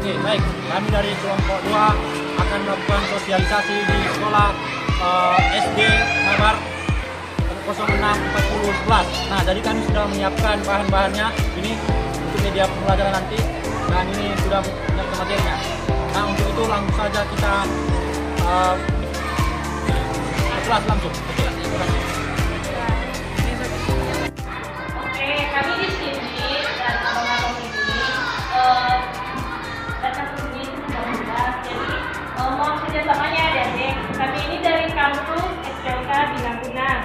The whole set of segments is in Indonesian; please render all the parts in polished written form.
Oke, baik. Kami dari kelompok 2 akan melakukan sosialisasi di sekolah SD Mabar 064011. Nah, jadi kami sudah menyiapkan bahan-bahannya ini untuk media pembelajaran nanti, dan ini sudah menyiapkan materinya. Nah, untuk itu langsung saja kita kelas langsung. Oke, terima kasih. Oke, kami di sini dan abang-abang ini datang ke sini sebentar. Jadi mohon kerjasamanya adik-adik. Kami ini dari kampus SPLK Bina Gunang.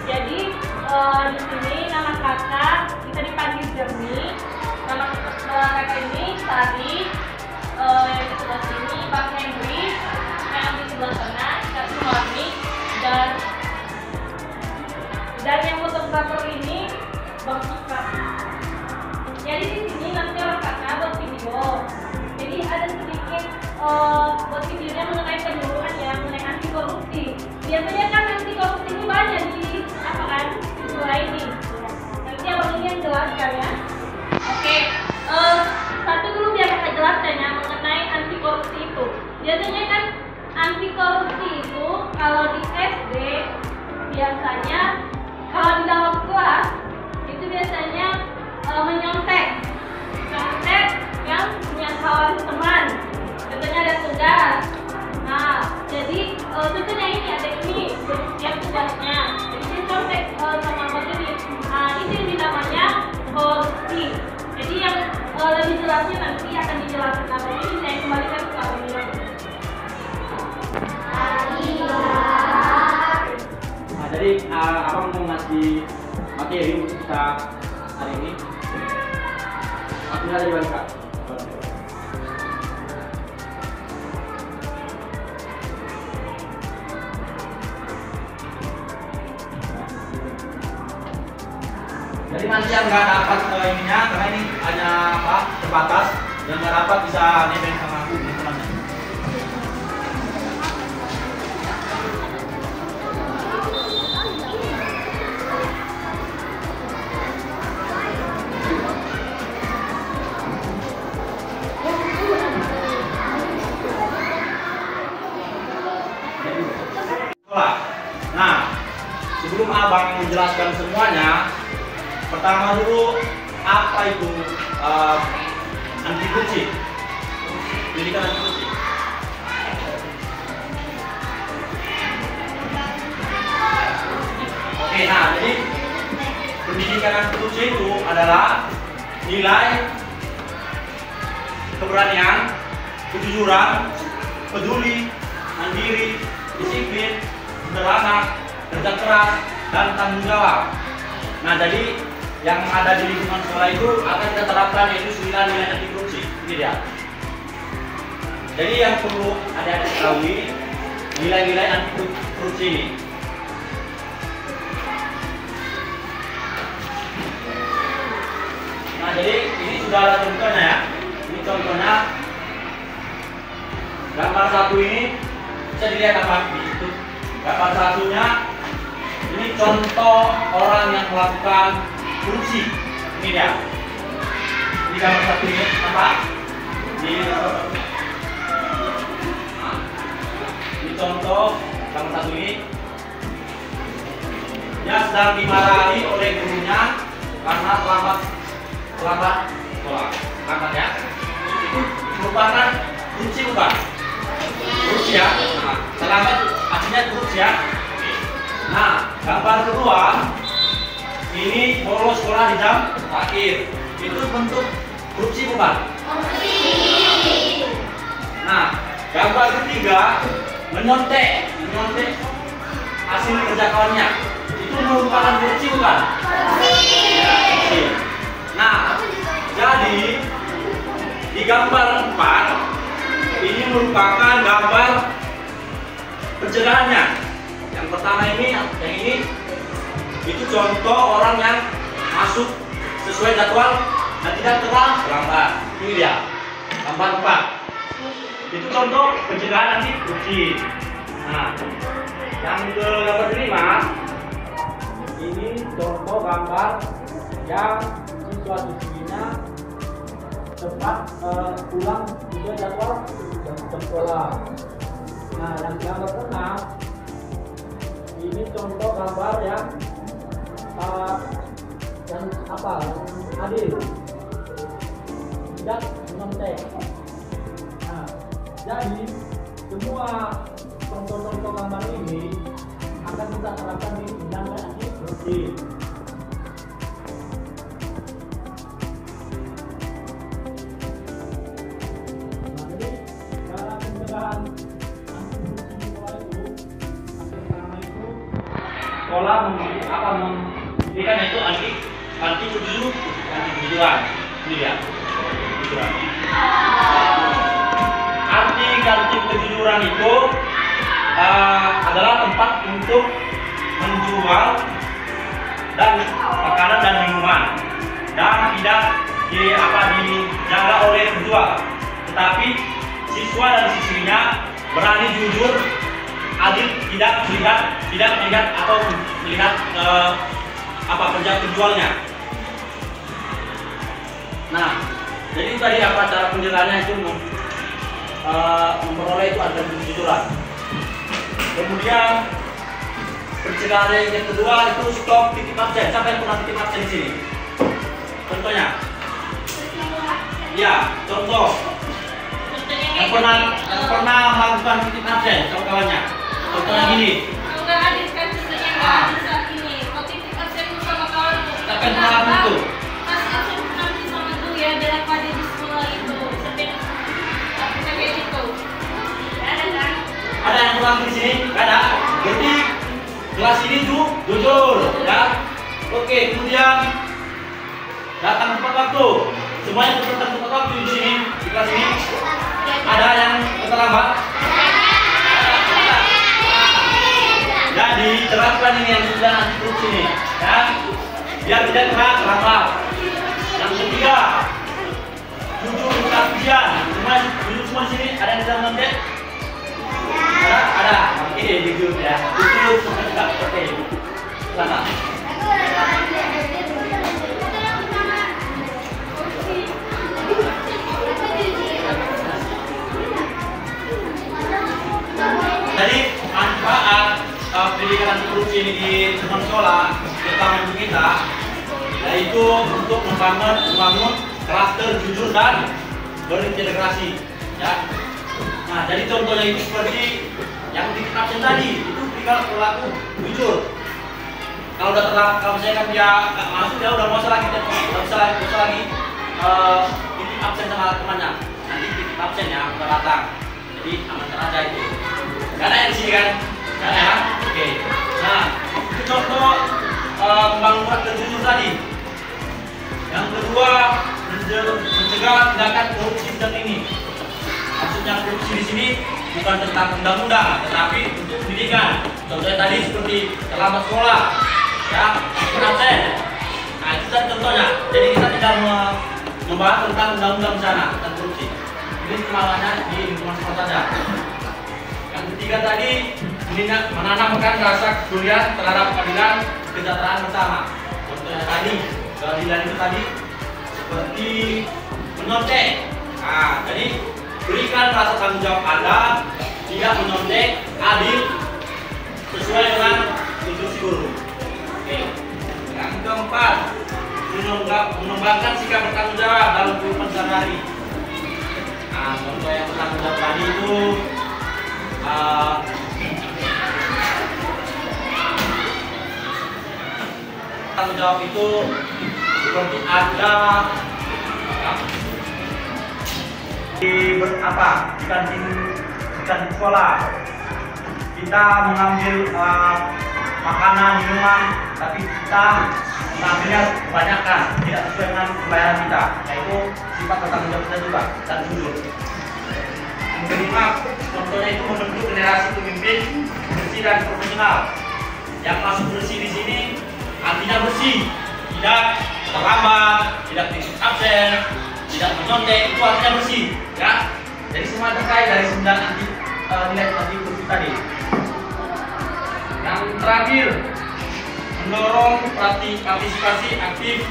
Jadi di sini nama kakak kita dipanggil Jernih. Nama kakak ini Sari. Yang di sebelah sini Bang Henry. Yang di sebelah sana Kak Sumarni dan yang fotografer ini Bang Ika. Jadi di sini nanti orang kakak buat video. Jadi ada sedikit buat videonya mengenai penyuluhan ya, mengenai anti korupsi. Biasanya kan anti korupsi ini banyak di apa kan di sekolah ini. Nanti abang ini yang jelaskan ya. Oke, satu dulu biar kakak jelaskan ya mengenai anti korupsi itu. Biasanya kan anti korupsi itu kalau di SD biasanya kalau di dalam kelas itu biasanya menyontek yang punya kawan teman, contohnya ada tugas. Nah, jadi contohnya ini ada ini yang tugasnya, jadi dia contek sama begini. Nah, ini namanya korupsi. Jadi yang lebih jelasnya nanti akan dijelaskan abang ini. Saya kembalikan ke abang ini. Nah, jadi abang mau ngasih materi untuk kita hari ini. Materinya dari mana, Kak? Jadi nanti yang nggak dapat ininya, karena ini hanya apa terbatas, yang nggak dapat bisa nebeng sama aku teman-teman. Nah, sebelum abang menjelaskan semuanya, pertama dulu apa itu anti korupsi? Pendidikan anti korupsi. Oke, nah jadi pendidikan anti korupsi itu adalah nilai keberanian, kejujuran, peduli, mandiri, disiplin, sederhana, kerja keras, dan tanggung jawab. Nah, jadi yang ada di lingkungan sekolah itu akan kita terapkan, yaitu 9 nilai anti korupsi. Ini dia. Jadi yang perlu adik-adik ketahui nilai-nilai anti korupsi ini. Nah, jadi ini sudah ada contohnya ya. Ini contohnya gambar satu ini bisa dilihat apa di situ. Gambar satunya ini contoh orang yang melakukan korupsi. Ini dia. Ini gambar satu ini apa? Ini contoh gambar satu ini. Dia sedang dimarahi oleh gurunya karena terlambat sekolah. Lambat ya. Itu merupakan korupsi bukan? Korupsi ya. Nah, terlambat artinya korupsi ya. Nah, gambar kedua ini bolos sekolah di jam akhir. Itu bentuk korupsi bukan? Korupsi. Nah, gambar ketiga menyontek hasil kerja kawannya. Itu merupakan korupsi bukan? Korupsi. Nah, jadi di gambar 4 ini merupakan gambar pencegahannya. Yang pertama ini, yang ini itu contoh orang yang masuk sesuai jadwal dan tidak terlambat. Ini dia gambar 4. Itu contoh pencegahan anti korupsi. Nah, yang ke gambar 5 ini contoh gambar yang siswa-siswinya tepat pulang juga jadwal jam sekolah. Nah, yang gambar 6 ini contoh gambar yang apa? Yang adil, tidak menontek. Nah, jadi semua contoh-contoh gambar ini akan kita terapkan di bidang anti korupsi. Nah, jadi cara pencegahan anti korupsi sekolah itu, yang pertama itu Sekolah memberikan itu anti kejujuran, ini ya, kejujuran. Arti kejujuran itu adalah tempat untuk menjual dan makanan dan minuman dan tidak dijaga oleh penjual, tetapi siswa dan siswinya berani jujur, adil, tidak melihat atau melihat penjualnya. Nah, jadi tadi cara penjelasannya itu memperoleh itu ada kejujuran. Kemudian pencegahan yang kedua itu stop titip absen. Siapa yang pernah titip absen di sini? Contohnya? Ya, contoh. Yang pernah melakukan titip absen kawan-kawannya. Contohnya gini. Enggak adil kan contohnya enggak adil saat ini. Kalau titip absen sama kawan Siapa yang pernah lakukan itu? kasih absen nanti sama tuh ya daripada di sekolah itu. Sampai itu. Ada kan? Ada yang pulang di sini? Gak ada. Berarti kelas ini jujur, ya. Oke, kemudian datang tepat waktu. Semuanya datang tepat waktu di sini, di kelas ini. Ada yang terlambat? Jadi terapkan ini yang sudah nanti terus ini, ya. Biar tidak terlambat. Yang ketiga, jujur bukan ujian. Jujur semua di sini. Ada yang bisa menontek? Ada. Oke, jujur ya. Jujur semua juga. Oke. Selamat. Jadi manfaat pendidikan anti korupsi ini di teman sekolah, terutama untuk kita, yaitu untuk membangun karakter jujur dan berintegrasi, ya. Nah, jadi contohnya itu seperti yang titip absen tadi, itu tinggal perilaku jujur. Kalau misalnya kan dia nggak masuk, dia udah mau lagi, nggak bisa lagi titip absen sama temannya. Nanti titip absen ya, udah datang. Jadi aman aja itu. Gak ada yang di sini kan? Gak ada ya? Oke. Nah, itu contoh membangun karakter jujur tadi. Yang kedua, mencegah tindakan korupsi bidang ini. Maksudnya korupsi di sini bukan tentang undang-undang, tetapi untuk pendidikan. Contohnya tadi seperti terlambat sekolah, ya, absen. Nah, itu kan contohnya. Jadi kita tidak membahas tentang undang-undang di sana tentang korupsi. Ini cuma hanya di lingkungan sekolah saja. Yang ketiga tadi menanamkan rasa kepedulian terhadap keadilan kesejahteraan bersama. Contohnya tadi keadilan itu tadi seperti menyontek. Nah, jadi berikan rasa tanggung jawab Anda tidak menyontek, adil, sesuai dengan instruksi guru. Oke. Yang keempat, mengembangkan sikap bertanggung jawab dalam kehidupan sehari-hari. Nah, contoh yang bertanggung jawab tadi itu tanggung jawab itu seperti ada di kantin sekolah kita mengambil makanan, minuman, tapi kita mengambilnya kebanyakan, tidak sesuai dengan pembayaran kita. Yaitu sifat bertanggung jawab kita juga dan jujur. Yang kelima, contohnya itu membentuk generasi pemimpin bersih dan profesional. Yang masuk bersih di sini artinya bersih, tidak terlambat, tidak titip absen, tidak menyontek, itu artinya bersih, ya. Jadi semua terkait dari 9 nilai anti korupsi tadi. Yang terakhir, mendorong partisipasi aktif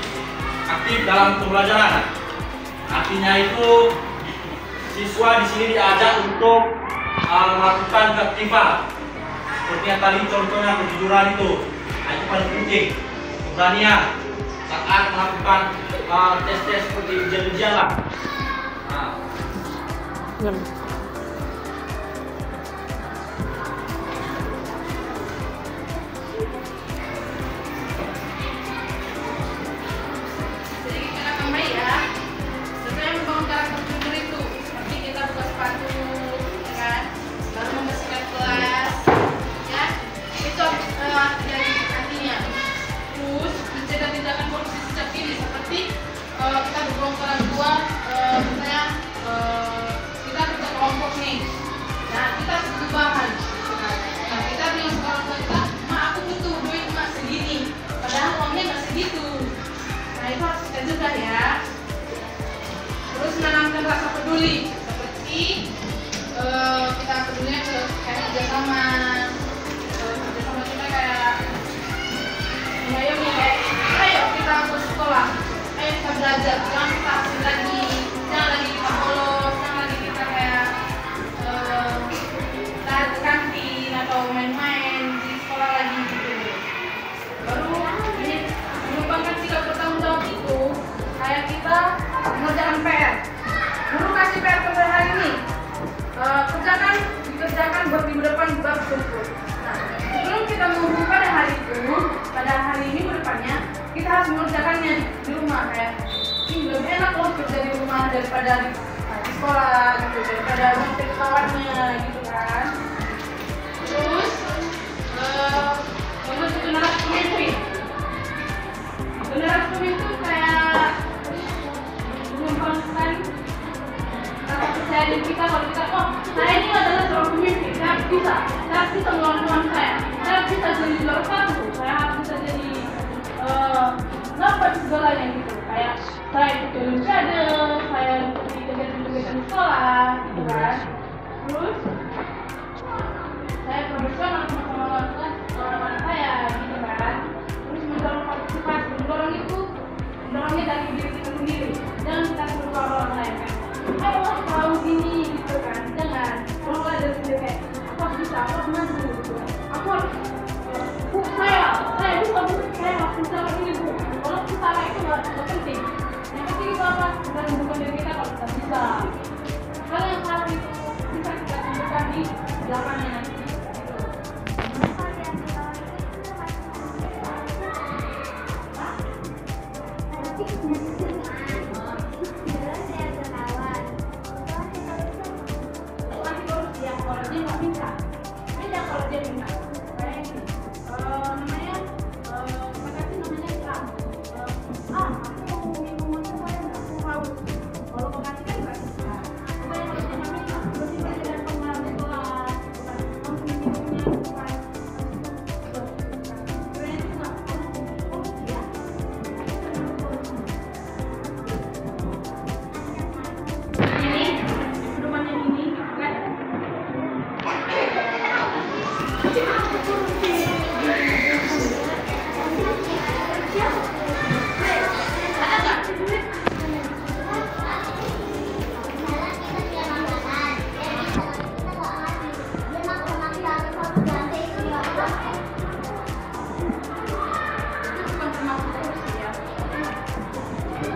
dalam pembelajaran. Artinya itu siswa di sini diajak untuk melakukan keaktifan. Seperti yang tadi contohnya kejujuran itu. Nah, itu paling penting. Keberanian saat melakukan tes-tes seperti ujian-ujian lah. Nah. Jadi kita kembali ya. Sebenarnya membangun karakter jujur itu seperti kita buka sepatu, ya kan? Lalu membersihkan kelas, ya. Itu artinya. Terus mencegah tindakan korupsi sejak dini seperti kita berbohong ke orang tua, misalnya kita kerja kelompok nih. Nah, kita harus berbahan. Nah, kita bilang ke orang tua kita, "Mak, aku butuh duit mak segini." Padahal uangnya nggak segitu. Nah, itu harus kita cegah ya. Terus menanamkan rasa peduli seperti kita pedulinya ke kayak kerjasama kita kayak mengayomi kayak ayo kita ke sekolah, ayo kita belajar, jangan kita asing lagi, jangan lagi kita bolos, jangan lagi kita kayak tarik ke kantin atau main-main di sekolah lagi gitu. Baru ini merupakan sikap bertanggung jawab itu kayak kita mengerjakan PR. Guru kasih PR pada hari ini, dikerjakan buat minggu depan juga berkumpul. Nah, sebelum kita mengumpul pada hari itu, pada hari minggu depannya, kita harus mengerjakannya di rumah kayak ini lebih enak loh kerja di rumah daripada di sekolah gitu, daripada ngopi kawannya gitu kan. Terus membentuk generasi pemimpin. Generasi pemimpin kayak mengembangkan rasa percaya diri kita kalau kita saya ini adalah seorang pemimpin, saya bisa melawan teman saya bisa jadi juara satu, saya bisa jadi dapat segalanya gitu, kayak saya ikut olimpiade, saya ikut kegiatan sekolah gitu kan. Terus saya profesional sama orang saya gitu kan. Terus mendorong partisipasi, mendorongnya dari diri kita sendiri, jangan kita suruh orang lain kan. Ayo tahu gini gitu kan, jangan kalau nggak dari sendiri kayak aku harus bisa, aku harus mampu gitu kan. Aku harus saya harus bisa ini bu. Kalau kita itu nggak penting. Yang penting itu apa? Kita menunjukkan diri kita kalau kita bisa. Hal yang salah itu bisa kita tunjukkan di belakangnya nanti.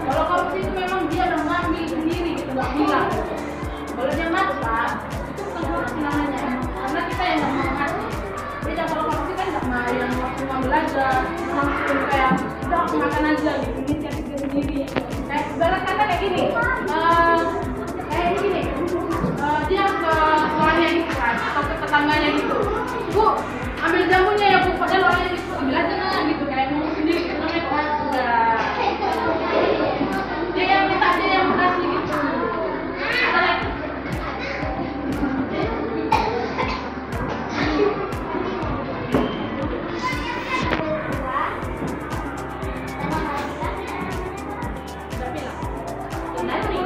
Kalau korupsi itu memang dia udah ngambil sendiri gitu, nggak bilang. Kalau dia maksa, itu bukan korupsi namanya, karena kita yang nggak mau ngasih. Beda kalau korupsi kan nggak mau yang waktu mau belajar, langsung kayak udah aku makan aja gitu, inisiatif dia sendiri. Kayak ibarat kata kayak gini, dia ke orangnya gitu kan, atau ke tetangganya gitu. Bu, ambil jamunya ya bu, padahal orangnya gitu, ambil aja nah gitu, kayak ngomong sendiri gitu, namanya kok udah. Dia yang minta, dia yang kasih gitu. Ada lagi. Udah bilang. Nanti.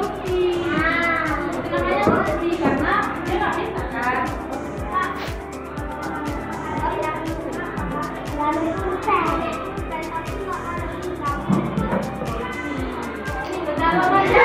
Itu namanya korupsi karena dia nggak minta kan. Dalam aja.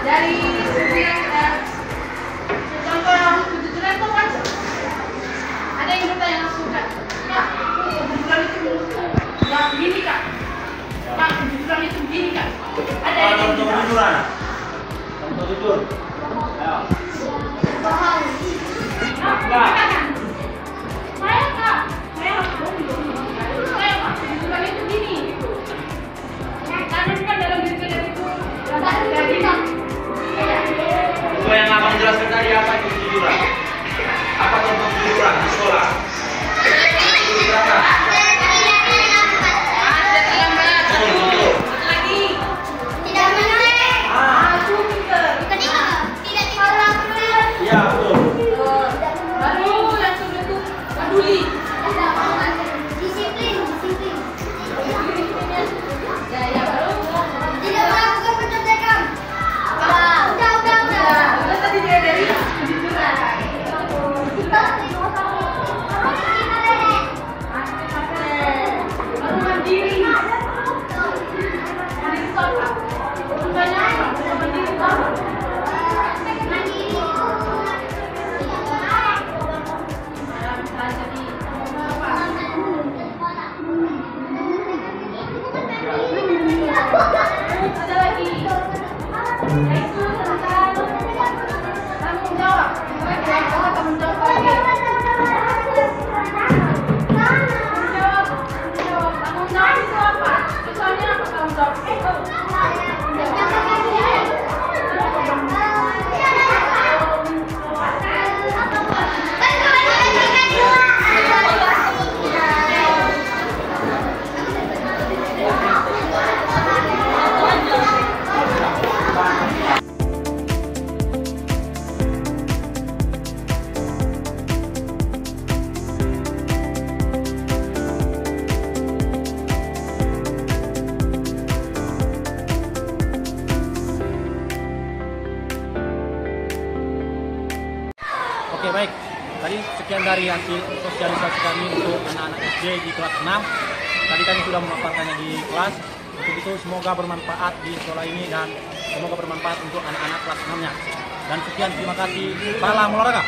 dari contoh yang kejujuran itu kan ada yang bertanya langsung kan, Kak, kejujuran itu nggak begini Kak, Kak kejujuran itu begini Kak. Ada yang Contoh juga. kejujuran. Contoh jujur. Ayo. Enggak. Saya Kak, saya Kak, Kejujuran itu begini. karena kan dalam diri saya itu Jadi Itu yang abang jelaskan tadi apa itu kejujuran? Apa contoh kejujuran di sekolah? Kejujuran. ada terlambat. Betul. Satu lagi. Tidak menoleh. Aku pinter. Kedua, tidak dilarang menoleh. Iya betul. Baru yang kedua itu peduli. Disiplin, disiplin. Ya baru. Tidak melakukan pencontekan. Udah. Udah tadi dia dari kejujuran. Baru mandiri. Mandiri itu apa? Bukannya apa? Mandiri itu apa? Nah, misalnya jadi apa? Ada lagi, yaitu tentang tanggung jawab. Tanggung jawab lagi. Tanggung jawab itu apa? Misalnya apa tanggung jawab? Oke baik, tadi sekian dari hasil sosialisasi kami untuk anak-anak SD di kelas 6. Tadi kami sudah memaparkannya di kelas. Untuk itu semoga bermanfaat di sekolah ini dan semoga bermanfaat untuk anak-anak kelas 6-nya. Dan sekian, terima kasih. Salam olahraga.